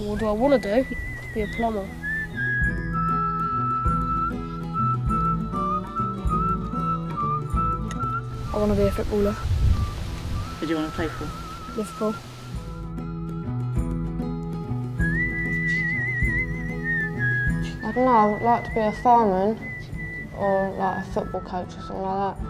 What do I want to do? Be a plumber. I want to be a footballer. Who do you want to play for? Liverpool. I don't know, I would like to be a fireman or like a football coach or something like that.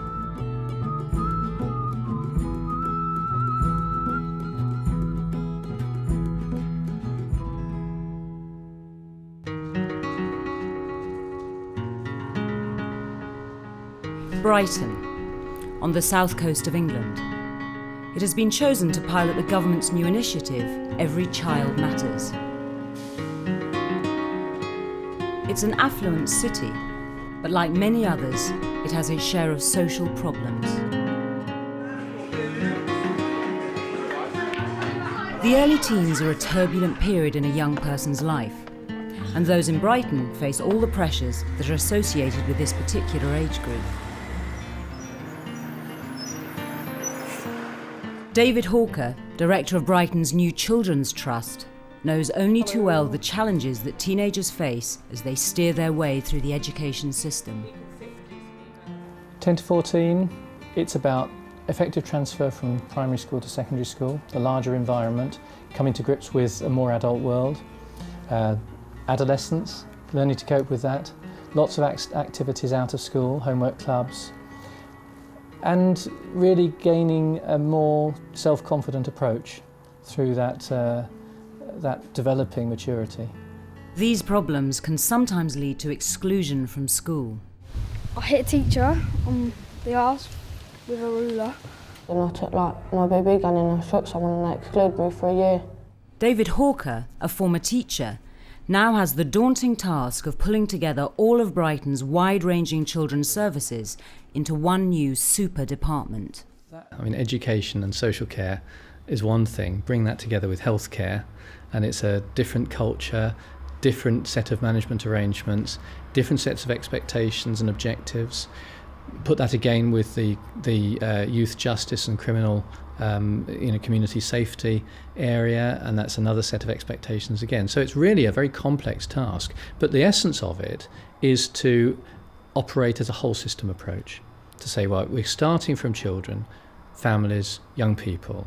Brighton, on the south coast of England. It has been chosen to pilot the government's new initiative, Every Child Matters. It's an affluent city, but like many others, it has its share of social problems. The early teens are a turbulent period in a young person's life, and those in Brighton face all the pressures that are associated with this particular age group. David Hawker, director of Brighton's new Children's Trust, knows only too well the challenges that teenagers face as they steer their way through the education system. 10 to 14, it's about effective transfer from primary school to secondary school, the larger environment, coming to grips with a more adult world, adolescence, learning to cope with that, lots of activities out of school, homework clubs, and really gaining a more self-confident approach through that developing maturity. These problems can sometimes lead to exclusion from school. I hit a teacher on the arse with a ruler. And I took like my BB gun and I shot someone and they excluded me for a year. David Hawker, a former teacher, now has the daunting task of pulling together all of Brighton's wide-ranging children's services into one new super department. I mean, education and social care is one thing. Bring that together with healthcare, and it's a different culture, different set of management arrangements, different sets of expectations and objectives. Put that again with the youth justice and criminal community safety area, and that's another set of expectations again. So it's really a very complex task, but the essence of it is to operate as a whole system approach, to say, well, we're starting from children, families, young people.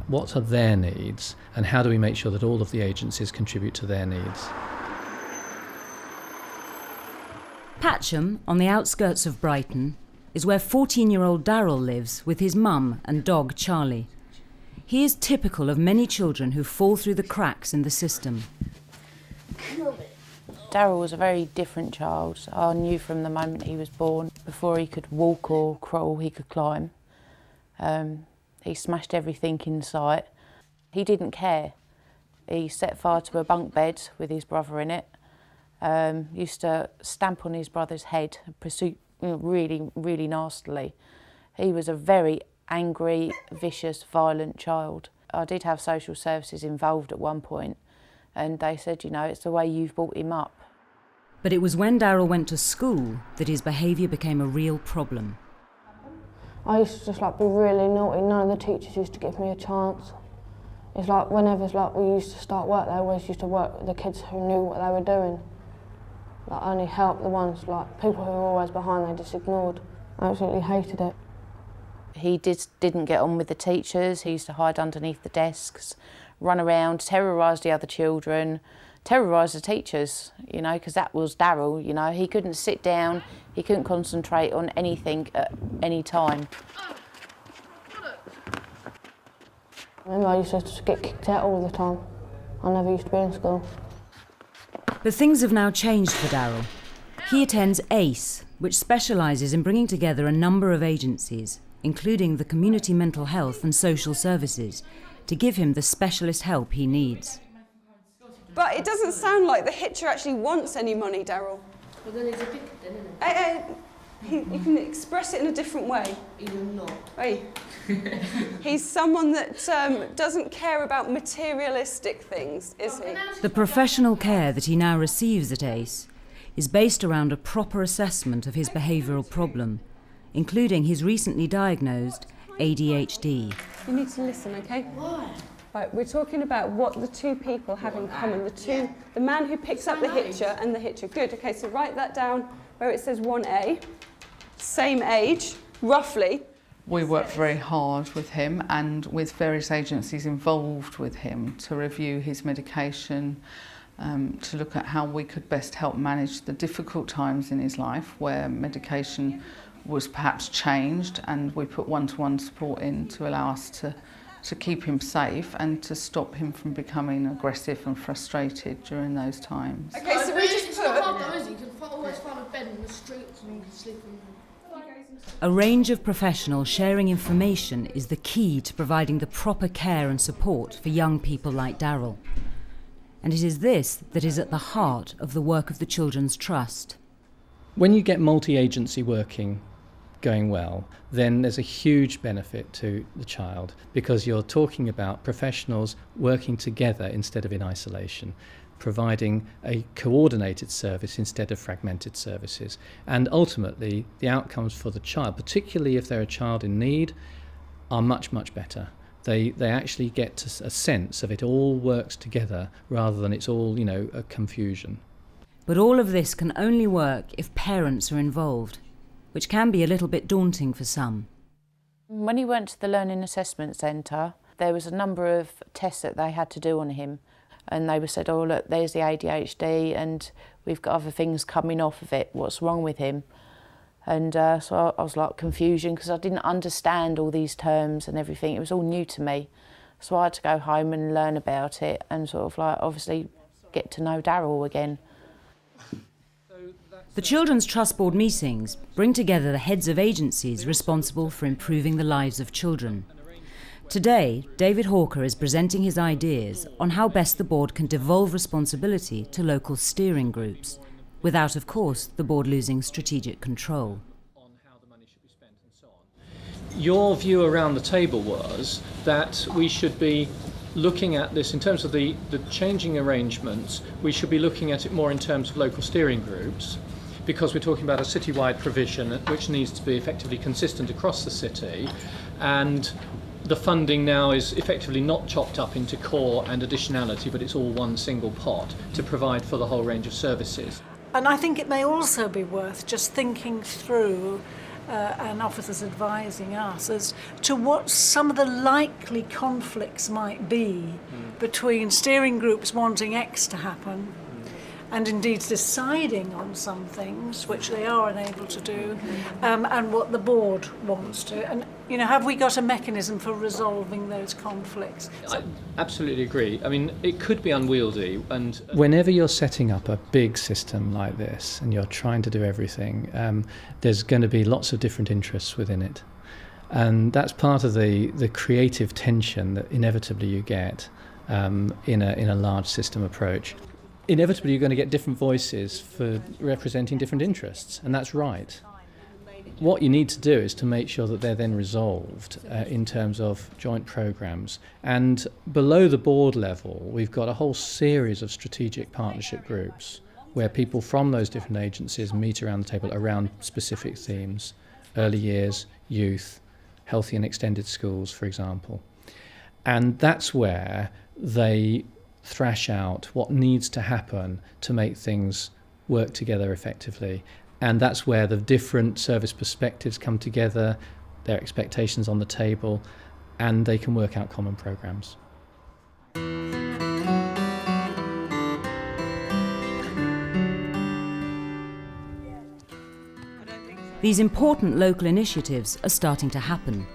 What are their needs, and how do we make sure that all of the agencies contribute to their needs? Patcham, on the outskirts of Brighton, is where 14-year-old Daryl lives with his mum and dog Charlie. He is typical of many children who fall through the cracks in the system. Daryl was a very different child. I knew from the moment he was born, before he could walk or crawl, he could climb. He smashed everything in sight. He didn't care. He set fire to a bunk bed with his brother in it. Used to stamp on his brother's head, really, really nastily. He was a very angry, vicious, violent child. I did have social services involved at one point, and they said, you know, it's the way you've brought him up. But it was when Daryl went to school that his behaviour became a real problem. I used to just be really naughty. None of the teachers used to give me a chance. It's like whenever we used to start work, they always used to work with the kids who knew what they were doing. Only help the ones, people who were always behind, they just ignored. I absolutely hated it. He didn't get on with the teachers. He used to hide underneath the desks, run around, terrorise the other children, terrorise the teachers, because that was Daryl, He couldn't sit down, he couldn't concentrate on anything at any time. I remember I used to get kicked out all the time. I never used to be in school. But things have now changed for Daryl. He attends ACE, which specialises in bringing together a number of agencies, including the Community Mental Health and Social Services, to give him the specialist help he needs. But it doesn't sound like the hitcher actually wants any money, Daryl. Well, then it's a big then, isn't it? You can express it in a different way. Even not. Hey. He's someone that doesn't care about materialistic things, is he? The professional care that he now receives at ACE is based around a proper assessment of his behavioural problem, including his recently diagnosed ADHD. You need to listen, okay? Why? Right, we're talking about what the two people have in common. The man who picks up the hitcher and the hitcher. Good. Okay, so write that down where it says 1A. Same age, roughly. We worked very hard with him and with various agencies involved with him to review his medication, to look at how we could best help manage the difficult times in his life where medication was perhaps changed, and we put one-to-one support in to allow us to keep him safe and to stop him from becoming aggressive and frustrated during those times. Okay, so we just It's not hard though, is it? You can always find a bed in the streets and you can sleep in them. A range of professionals sharing information is the key to providing the proper care and support for young people like Daryl. And it is this that is at the heart of the work of the Children's Trust. When you get multi-agency working going well, then there's a huge benefit to the child, because you're talking about professionals working together instead of in isolation, providing a coordinated service instead of fragmented services. And ultimately, the outcomes for the child, particularly if they're a child in need, are much, much better. They actually get a sense of it all works together rather than it's all, a confusion. But all of this can only work if parents are involved, which can be a little bit daunting for some. When he went to the Learning Assessment Centre, there was a number of tests that they had to do on him. And they were said, oh, look, there's the ADHD and we've got other things coming off of it. What's wrong with him? And so I was like confusion, because I didn't understand all these terms and everything. It was all new to me. So I had to go home and learn about it and sort of like obviously get to know Daryl again. The Children's Trust Board meetings bring together the heads of agencies responsible for improving the lives of children. Today, David Hawker is presenting his ideas on how best the board can devolve responsibility to local steering groups, without, of course, the board losing strategic control. Your view around the table was that we should be looking at this in terms of the changing arrangements. We should be looking at it more in terms of local steering groups, because we're talking about a citywide provision which needs to be effectively consistent across the city, and the funding now is effectively not chopped up into core and additionality, but it's all one single pot to provide for the whole range of services. And I think it may also be worth just thinking through, and officers advising us, as to what some of the likely conflicts might be between steering groups wanting X to happen and indeed deciding on some things, which they are unable to do, and what the board wants to. And, have we got a mechanism for resolving those conflicts? I absolutely agree. I mean, it could be unwieldy. And whenever you're setting up a big system like this and you're trying to do everything, there's going to be lots of different interests within it. And that's part of the creative tension that inevitably you get in a large system approach. Inevitably you're going to get different voices for representing different interests, and that's right. What you need to do is to make sure that they're then resolved in terms of joint programmes. And below the board level, we've got a whole series of strategic partnership groups where people from those different agencies meet around the table around specific themes: early years, youth, healthy and extended schools, for example. And that's where they thrash out what needs to happen to make things work together effectively. And that's where the different service perspectives come together, their expectations on the table, and they can work out common programmes. These important local initiatives are starting to happen.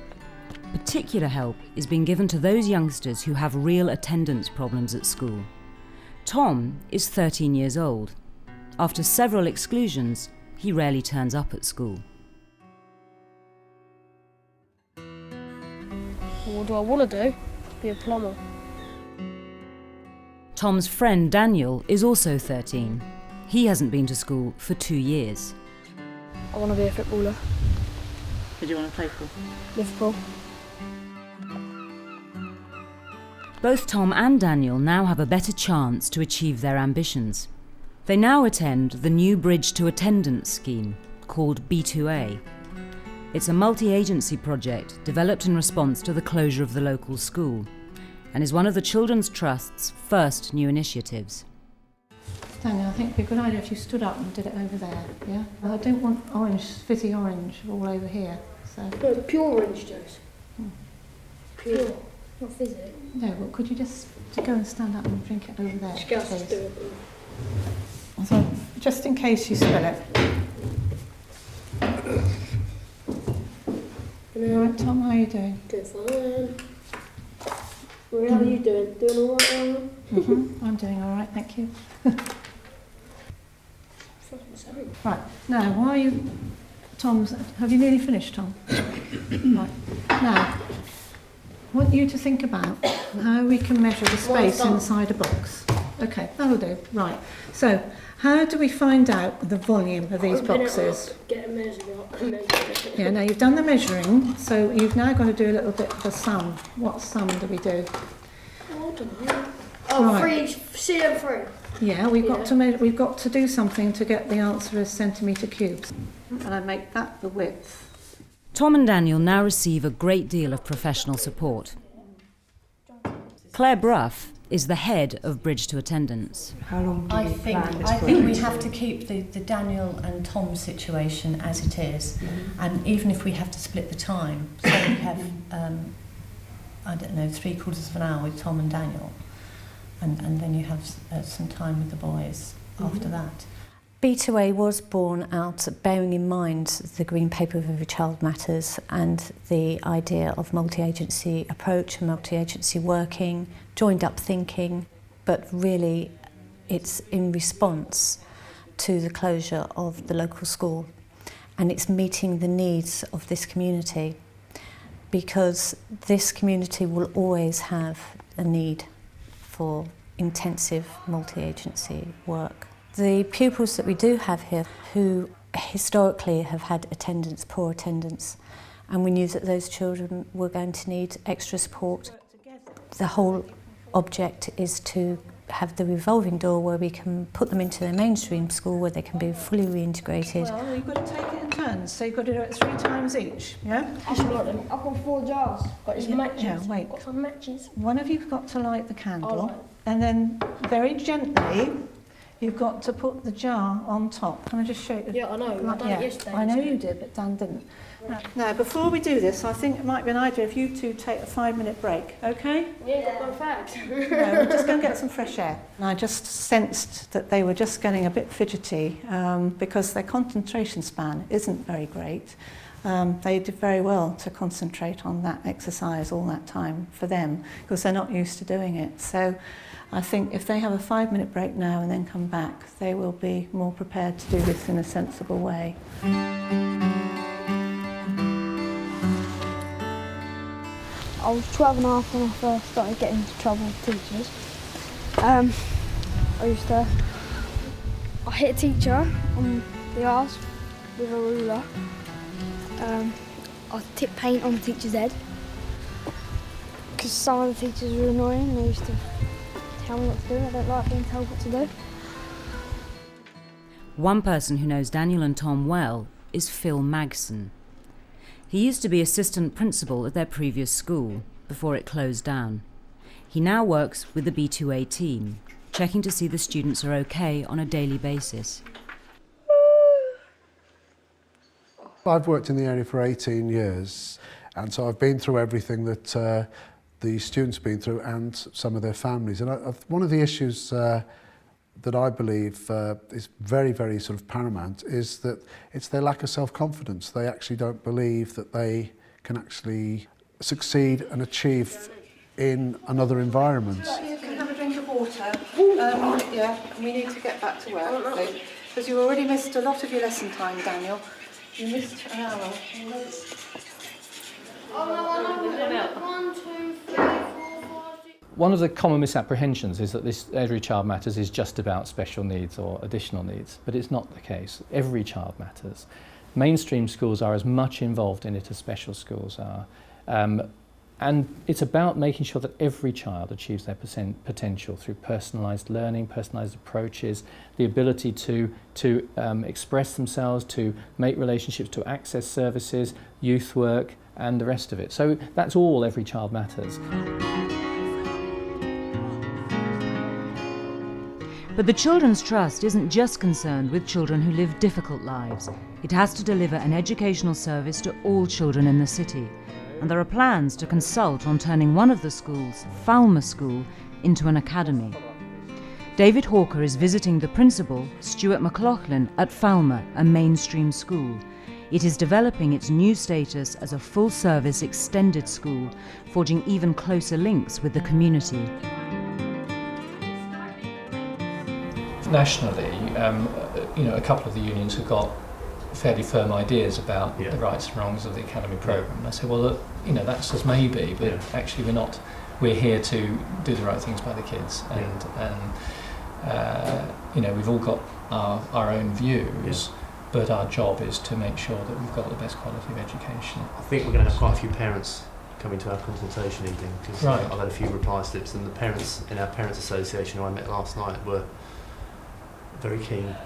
Particular help is being given to those youngsters who have real attendance problems at school. Tom is 13 years old. After several exclusions, he rarely turns up at school. What do I want to do? Be a plumber. Tom's friend Daniel is also 13. He hasn't been to school for 2 years. I want to be a footballer. Who do you want to play for? Liverpool. Both Tom and Daniel now have a better chance to achieve their ambitions. They now attend the new Bridge to Attendance scheme, called B2A. It's a multi-agency project developed in response to the closure of the local school. and is one of the Children's Trust's first new initiatives. Daniel, I think it'd be a good idea if you stood up and did it over there, yeah? I don't want orange, fizzy orange all over here, so... No, pure orange juice. Pure, not fizzy. No, but could you just go and stand up and drink it over there, please? Do it. So, just in case you spill it. Right, Tom, how are you doing? Good, fine. How are you doing? Doing all right, Alan? I'm doing all right, thank you. Right, now, why are you... Tom's... Have you nearly finished, Tom? Right, now, I want you to think about how we can measure the space inside a box. OK, that'll do. Right, so how do we find out the volume of these boxes? Get a measure up and measure it. Yeah, now you've done the measuring, so you've now got to do a little bit of a sum. What sum do we do? Oh, Right. 3, CO3. Yeah, we've got to do something to get the answer as centimetre cubes. And I make that the width. Tom and Daniel now receive a great deal of professional support. Claire Bruff is the head of Bridge to Attendance. How long do I you think plan this we have to keep the Daniel and Tom situation as it is, and even if we have to split the time, so we have I don't know, 3/4 of an hour with Tom and Daniel, and then you have some time with the boys after that. B2A was born out bearing in mind the Green Paper of Every Child Matters and the idea of multi-agency approach and multi-agency working, joined up thinking, but really it's in response to the closure of the local school, and it's meeting the needs of this community, because this community will always have a need for intensive multi-agency work. The pupils that we do have here, who historically have had poor attendance, and we knew that those children were going to need extra support. The whole object is to have the revolving door where we can put them into their mainstream school where they can be fully reintegrated. Well, you've got to take it in turns, so you've got to do it 3 times each, yeah? Actually, I've got 4 jars. Got these matches. Yeah, wait. Got some matches. One of you've got to light the candle, and then very gently you've got to put the jar on top. Can I just show you? Yeah, I know. I done it yesterday. I know you did, but Dan didn't. Now, before we do this, I think it might be an idea if you two take a 5-minute break, OK? We ain't got no facts. No, we're just going to get some fresh air. And I just sensed that they were just getting a bit fidgety because their concentration span isn't very great. They did very well to concentrate on that exercise all that time for them because they're not used to doing it. So I think if they have a 5-minute break now and then come back, they will be more prepared to do this in a sensible way. I was 12 and a half when I first started getting into trouble with teachers. I hit a teacher on the arse with a ruler. I tipped paint on the teacher's head because some of the teachers were annoying. They used to tell me what to do. I don't like being told what to do. One person who knows Daniel and Tom well is Phil Magson. He used to be assistant principal at their previous school before it closed down. He now works with the B2A team, checking to see the students are okay on a daily basis. I've worked in the area for 18 years, and so I've been through everything that the students have been through and some of their families. And one of the issues that I believe is very, very sort of paramount is that it's their lack of self-confidence. They actually don't believe that they can actually succeed and achieve in another environment. You can have a drink of water. Yeah, we need to get back to work, because you already missed a lot of your lesson time, Daniel. You missed an hour. One of the common misapprehensions is that this Every Child Matters is just about special needs or additional needs, but it's not the case. Every child matters. Mainstream schools are as much involved in it as special schools are. And it's about making sure that every child achieves their potential through personalised learning, personalised approaches, the ability to express themselves, to make relationships, to access services, youth work, and the rest of it. So that's all Every Child Matters. But the Children's Trust isn't just concerned with children who live difficult lives. It has to deliver an educational service to all children in the city. And there are plans to consult on turning one of the schools, Falmer School, into an academy. David Hawker is visiting the principal, Stuart McLaughlin, at Falmer, a mainstream school. It is developing its new status as a full-service extended school, forging even closer links with the community. Nationally, a couple of the unions have got fairly firm ideas about the rights and wrongs of the academy programme. I say, well, look, that's as maybe, but actually we're not. We're here to do the right things by the kids, and we've all got our own views, but our job is to make sure that we've got the best quality of education. I think we're going to have quite a few parents coming to our consultation evening, because I've had a few reply slips, and the parents in our Parents Association who I met last night were very keen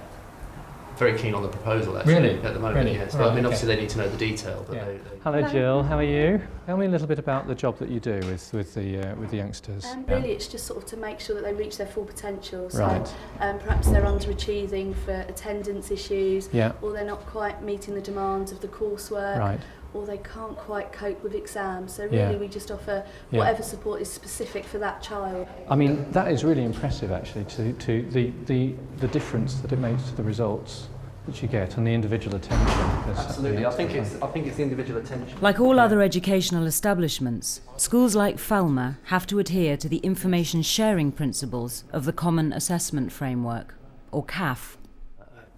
on the proposal, actually, really? At the moment. Yes. But, obviously they need to know the detail. But Hello Jill, how are you? Tell me a little bit about the job that you do with the youngsters. Really, it's just sort of to make sure that they reach their full potential. So Right. Perhaps they're underachieving for attendance issues, Yeah. or they're not quite meeting the demands of the coursework, Right. or they can't quite cope with exams. So really, Yeah. we just offer Yeah. whatever support is specific for that child. I mean, that is really impressive, actually, to the difference that it makes to the results that you get and the individual attention. absolutely, I think it's the individual attention. Like all other educational establishments, schools like Falmer have to adhere to the information sharing principles of the Common Assessment Framework, or CAF.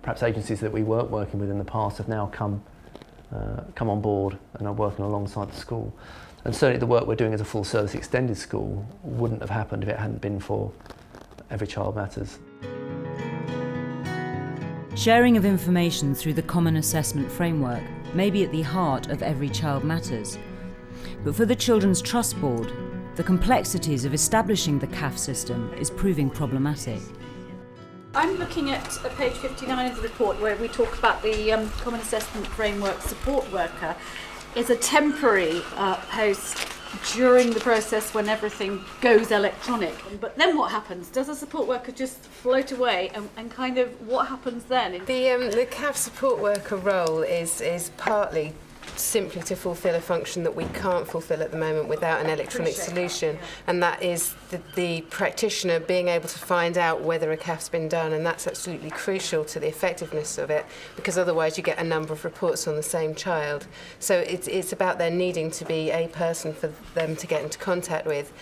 Perhaps agencies that we weren't working with in the past have now come on board and are working alongside the school. And certainly the work we're doing as a full service extended school wouldn't have happened if it hadn't been for Every Child Matters. Sharing of information through the Common Assessment Framework may be at the heart of Every Child Matters. But for the Children's Trust Board, the complexities of establishing the CAF system is proving problematic. I'm looking at page 59 of the report, where we talk about the Common Assessment Framework support worker is a temporary post during the process when everything goes electronic. But then what happens? Does a support worker just float away, and kind of what happens then? The CAF support worker role is partly simply to fulfil a function that we can't fulfil at the moment without an electronic solution, and that is the practitioner being able to find out whether a CAF's been done, and that's absolutely crucial to the effectiveness of it, because otherwise you get a number of reports on the same child. So it's about there needing to be a person for them to get into contact with.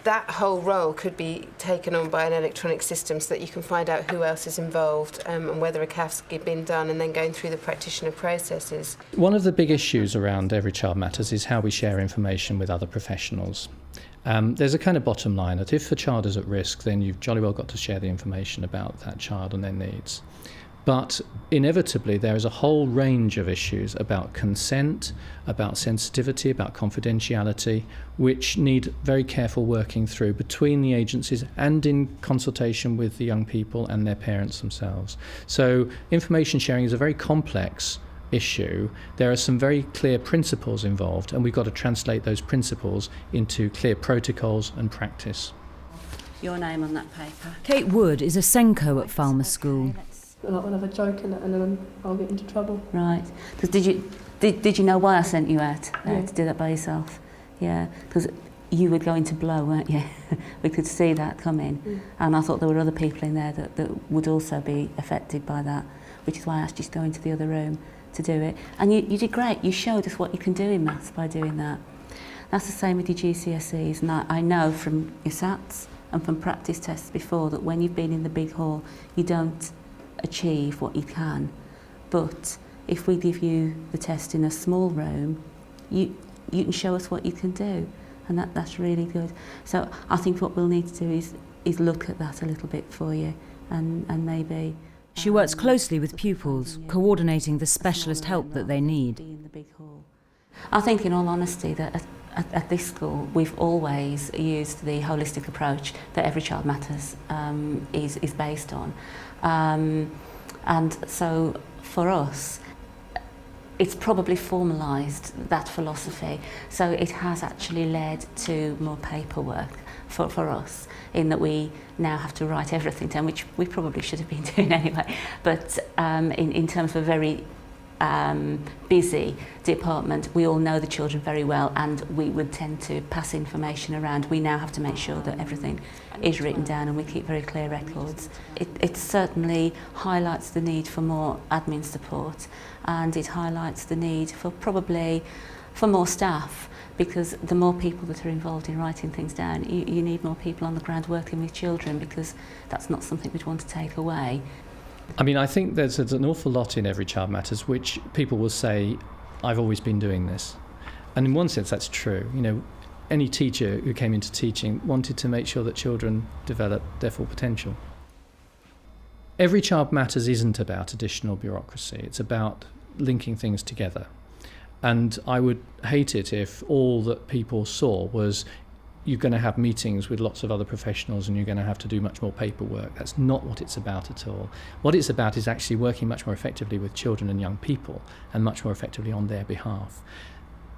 That whole role could be taken on by an electronic system so that you can find out who else is involved and whether a CAF's been done, and then going through the practitioner processes. One of the big issues around Every Child Matters is how we share information with other professionals. There's a kind of bottom line that if a child is at risk, then you've jolly well got to share the information about that child and their needs. But inevitably there is a whole range of issues about consent, about sensitivity, about confidentiality, which need very careful working through between the agencies and in consultation with the young people and their parents themselves. So information sharing is a very complex issue. There are some very clear principles involved, and we've got to translate those principles into clear protocols and practice. Your name on that paper. Kate Wood is a Senko at Falmer School. Like when I have a joke in it, and then I'll get into trouble. Right. Because did you know why I sent you out to do that by yourself? Yeah. Because you would go into blow, weren't you? We could see that coming. And I thought there were other people in there that would also be affected by that, which is why I asked you to go into the other room to do it. And you did great. You showed us what you can do in maths by doing that. That's the same with your GCSEs. And I know from your SATs and from practice tests before that when you've been in the big hall, you don't achieve what you can, but if we give you the test in a small room, you can show us what you can do, and that's really good. So I think what we'll need to do is look at that a little bit for you, and maybe. She works closely with pupils, coordinating the specialist help that they need. I think, in all honesty, that at this school we've always used the holistic approach that Every Child Matters is based on. And so for us, it's probably formalised that philosophy. So it has actually led to more paperwork for us, in that we now have to write everything down, which we probably should have been doing anyway. But in terms of a very busy department, we all know the children very well, and we would tend to pass information around. We now have to make sure that everything is written down and we keep very clear records. It certainly highlights the need for more admin support, and it highlights the need for probably for more staff, because the more people that are involved in writing things down, you need more people on the ground working with children, because that's not something we'd want to take away. I mean, I think there's an awful lot in Every Child Matters which people will say, I've always been doing this. And in one sense that's true. You know, any teacher who came into teaching wanted to make sure that children develop their full potential. Every Child Matters isn't about additional bureaucracy, it's about linking things together. And I would hate it if all that people saw was you're going to have meetings with lots of other professionals and you're going to have to do much more paperwork. That's not what it's about at all. What it's about is actually working much more effectively with children and young people, and much more effectively on their behalf.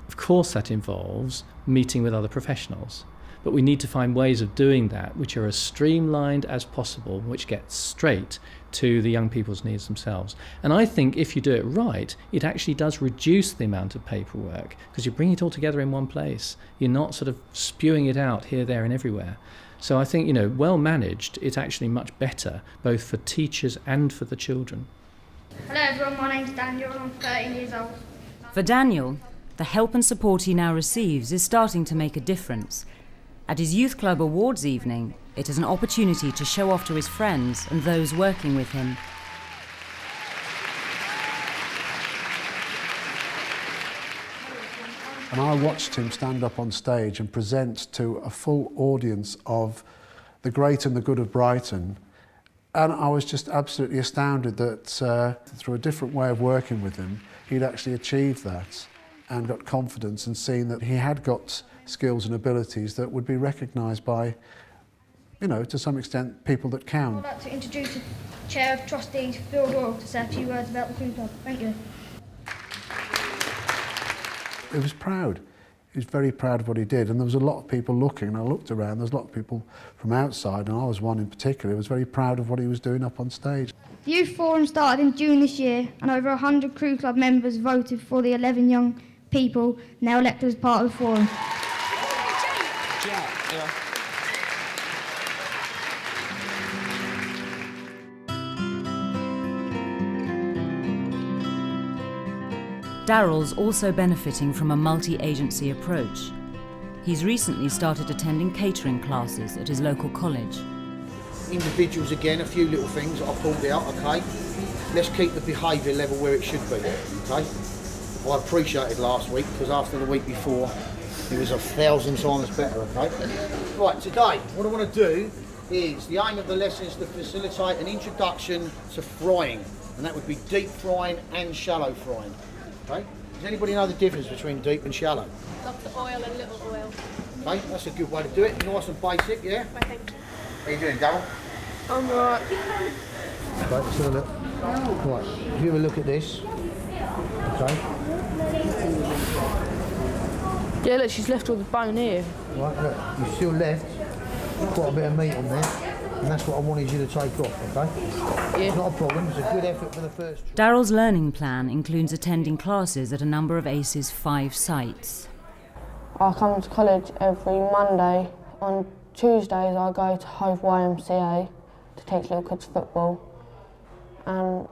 Of course that involves meeting with other professionals, but we need to find ways of doing that which are as streamlined as possible, which get straight to the young people's needs themselves. And I think if you do it right, it actually does reduce the amount of paperwork, because you bring it all together in one place. You're not sort of spewing it out here, there and everywhere. So I think, you know, well managed, it's actually much better, both for teachers and for the children. Hello everyone, my name's Daniel and I'm 13 years old. For Daniel, the help and support he now receives is starting to make a difference. At his youth club awards evening, it is an opportunity to show off to his friends and those working with him. And I watched him stand up on stage and present to a full audience of the great and the good of Brighton. And I was just absolutely astounded that through a different way of working with him, he'd actually achieved that and got confidence, and seen that he had got skills and abilities that would be recognised by, you know, to some extent, people that count. I'd like to introduce the Chair of Trustees, Phil Doyle, to say a few words about the Crew Club. Thank you. He was proud. He was very proud of what he did, and there was a lot of people looking, and I looked around, there was a lot of people from outside, and I was one in particular who was very proud of what he was doing up on stage. The Youth Forum started in June this year, and over 100 Crew Club members voted for the 11 young people now elected as part of the forum. Daryl's also benefiting from a multi-agency approach. He's recently started attending catering classes at his local college. Individuals again, a few little things that I pulled out, okay? Let's keep the behaviour level where it should be, okay? I appreciated last week, because after the week before, it was 1,000 times better, okay? Right, today, what I want to do is, the aim of the lesson is to facilitate an introduction to frying, and that would be deep frying and shallow frying, okay? Does anybody know the difference between deep and shallow? Lots of oil and little oil. Okay, that's a good way to do it, nice and basic, yeah? I think. How you doing, Darryl? I'm alright. Okay, let's have a look. Right, if you have a look at this, okay? Yeah, look, she's left all the bone here. Right, look, you've still left quite a bit of meat on there, and that's what I wanted you to take off, okay? Yeah. It's not a problem, it's a good effort for the first try. Daryl's learning plan includes attending classes at a number of ACE's 5 sites. I come to college every Monday. On Tuesdays I go to Hove YMCA to teach little kids football. And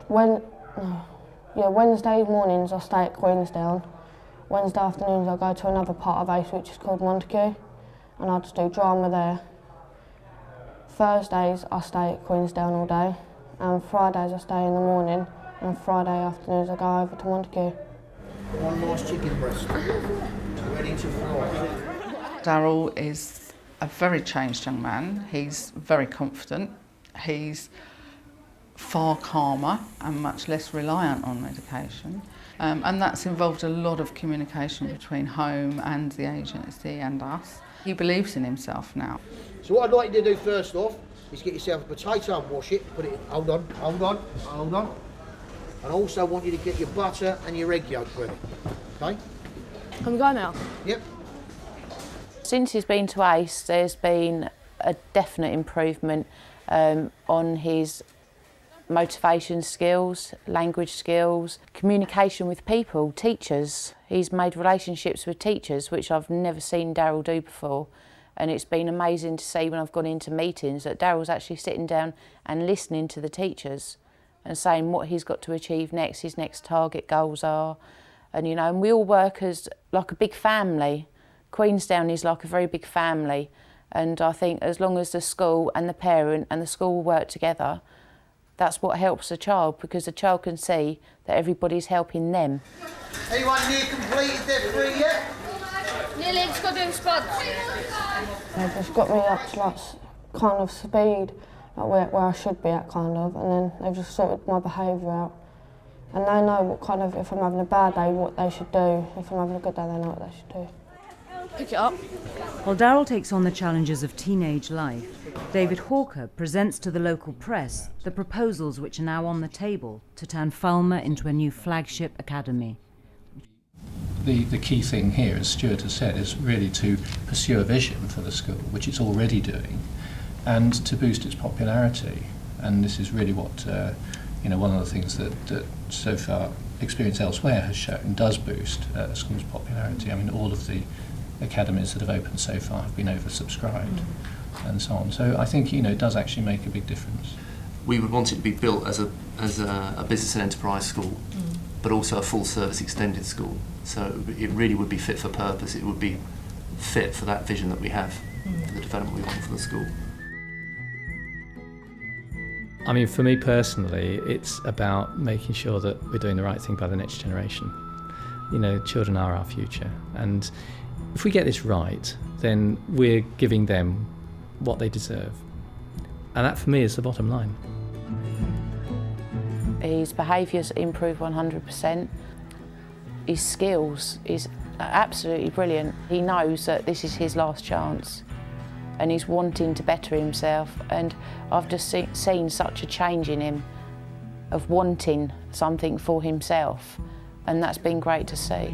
Wednesday mornings I stay at Queensdown. Wednesday afternoons I go to another part of ACE which is called Montague, and I just do drama there. Thursdays I stay at Queensdown all day, and Fridays I stay in the morning, and Friday afternoons I go over to Montague. One nice chicken breast, ready to fry. Daryl is a very changed young man. He's very confident. He's far calmer and much less reliant on medication. And that's involved a lot of communication between home and the agency and us. He believes in himself now. So what I'd like you to do first off is get yourself a potato and wash it, put it, hold on. And I also want you to get your butter and your egg yolk ready. Okay? Can we go now? Yep. Since he's been to ACE, there's been a definite improvement on his motivation skills, language skills, communication with people, teachers. He's made relationships with teachers, which I've never seen Daryl do before. And it's been amazing to see when I've gone into meetings that Daryl's actually sitting down and listening to the teachers and saying what he's got to achieve next, his next target goals are. And, you know, and we all work as like a big family. Queenstown is like a very big family. And I think as long as the school and the parent and the school work together, that's what helps a child, because the child can see that everybody's helping them. Anyone near completed their 3 yet? Nearly, just got to do spots. They just got me up to like kind of speed, like where I should be at kind of, and then they've just sorted my behaviour out. And they know what kind of, if I'm having a bad day, what they should do. If I'm having a good day, they know what they should do. Pick it up. While Daryl takes on the challenges of teenage life, David Hawker presents to the local press the proposals which are now on the table to turn Falmer into a new flagship academy. The key thing here, as Stuart has said, is really to pursue a vision for the school, which it's already doing, and to boost its popularity. And this is really what, one of the things that so far experience elsewhere has shown does boost a school's popularity. I mean, all of the academies that have opened so far have been oversubscribed and so on. So I think, it does actually make a big difference. We would want it to be built as a business and enterprise school, but also a full service extended school. So it really would be fit for purpose. It would be fit for that vision that we have, for the development we want for the school. I mean, for me personally, it's about making sure that we're doing the right thing by the next generation. Children are our future, and if we get this right, then we're giving them what they deserve. And that, for me, is the bottom line. His behaviour's improved 100%. His skills is absolutely brilliant. He knows that this is his last chance and he's wanting to better himself. And I've just seen such a change in him of wanting something for himself, and that's been great to see.